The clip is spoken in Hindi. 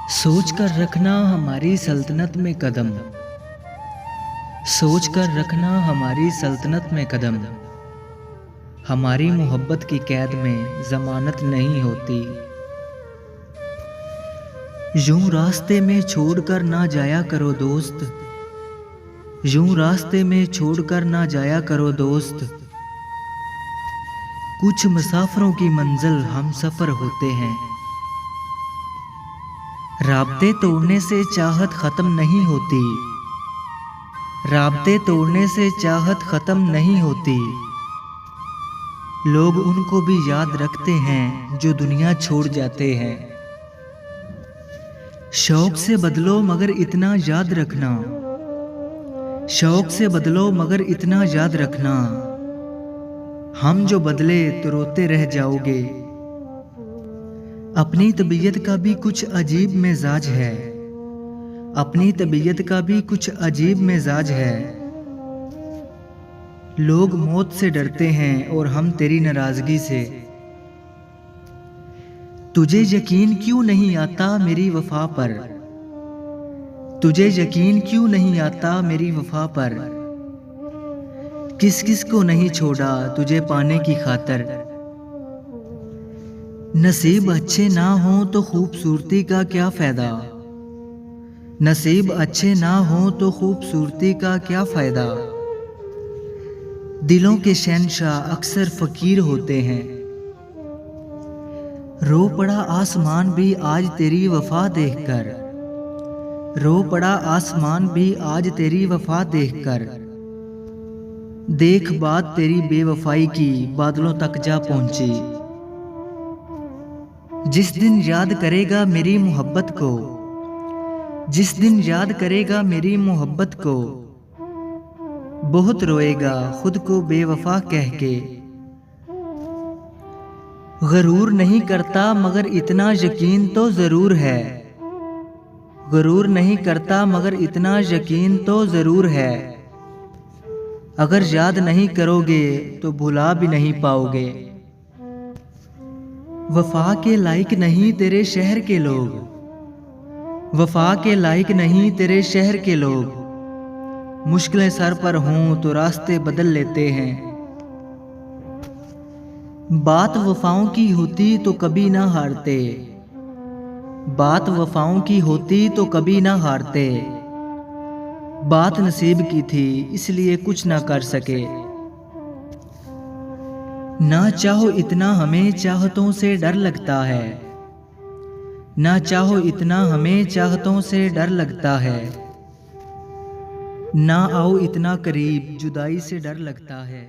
सोच कर रखना हमारी सल्तनत में कदम, सोच कर रखना हमारी सल्तनत में कदम। हमारी मोहब्बत की कैद में जमानत नहीं होती। यूं रास्ते में छोड़कर ना जाया करो दोस्त, यूं रास्ते में छोड़कर ना जाया करो दोस्त। कुछ मुसाफिरों की मंजिल हम सफर होते हैं। राब्ते तोड़ने से चाहत खत्म नहीं होती, राब्ते तोड़ने से चाहत खत्म नहीं होती। लोग उनको भी याद रखते हैं जो दुनिया छोड़ जाते हैं। शौक से बदलो मगर इतना याद रखना, शौक से बदलो मगर इतना याद रखना। हम जो बदले तो रोते रह जाओगे। अपनी तबीयत का भी कुछ अजीब मिजाज है, अपनी तबीयत का भी कुछ अजीब मिजाज है। लोग मौत से डरते हैं और हम तेरी नाराजगी से। तुझे यकीन क्यों नहीं आता मेरी वफा पर, तुझे यकीन क्यों नहीं आता मेरी वफा पर। किस किस को नहीं छोड़ा तुझे पाने की खातर। नसीब अच्छे ना हो तो खूबसूरती का क्या फायदा, नसीब अच्छे ना हो तो खूबसूरती का क्या फायदा। दिलों के शहंशाह अक्सर फकीर होते हैं। रो पड़ा आसमान भी आज तेरी वफा देखकर, रो पड़ा आसमान भी आज तेरी वफा देखकर। देख बात तेरी बेवफाई की बादलों तक जा पहुंची। जिस दिन याद करेगा मेरी मोहब्बत को, जिस दिन याद करेगा मेरी मोहब्बत को, बहुत रोएगा खुद को बेवफा कह के। गरूर नहीं करता मगर इतना यकीन तो जरूर है, गरूर नहीं करता मगर इतना यकीन तो जरूर है। अगर याद नहीं करोगे तो भुला भी नहीं पाओगे। वफा के लायक नहीं तेरे शहर के लोग, वफा के लायक नहीं तेरे शहर के लोग। मुश्किलें सर पर हों तो रास्ते बदल लेते हैं। बात वफाओं की होती तो कभी ना हारते, बात वफाओं की होती तो कभी ना हारते। बात नसीब की थी इसलिए कुछ ना कर सके। ना चाहो इतना हमें चाहतों से डर लगता है, ना चाहो इतना हमें चाहतों से डर लगता है। ना आओ इतना करीब जुदाई से डर लगता है।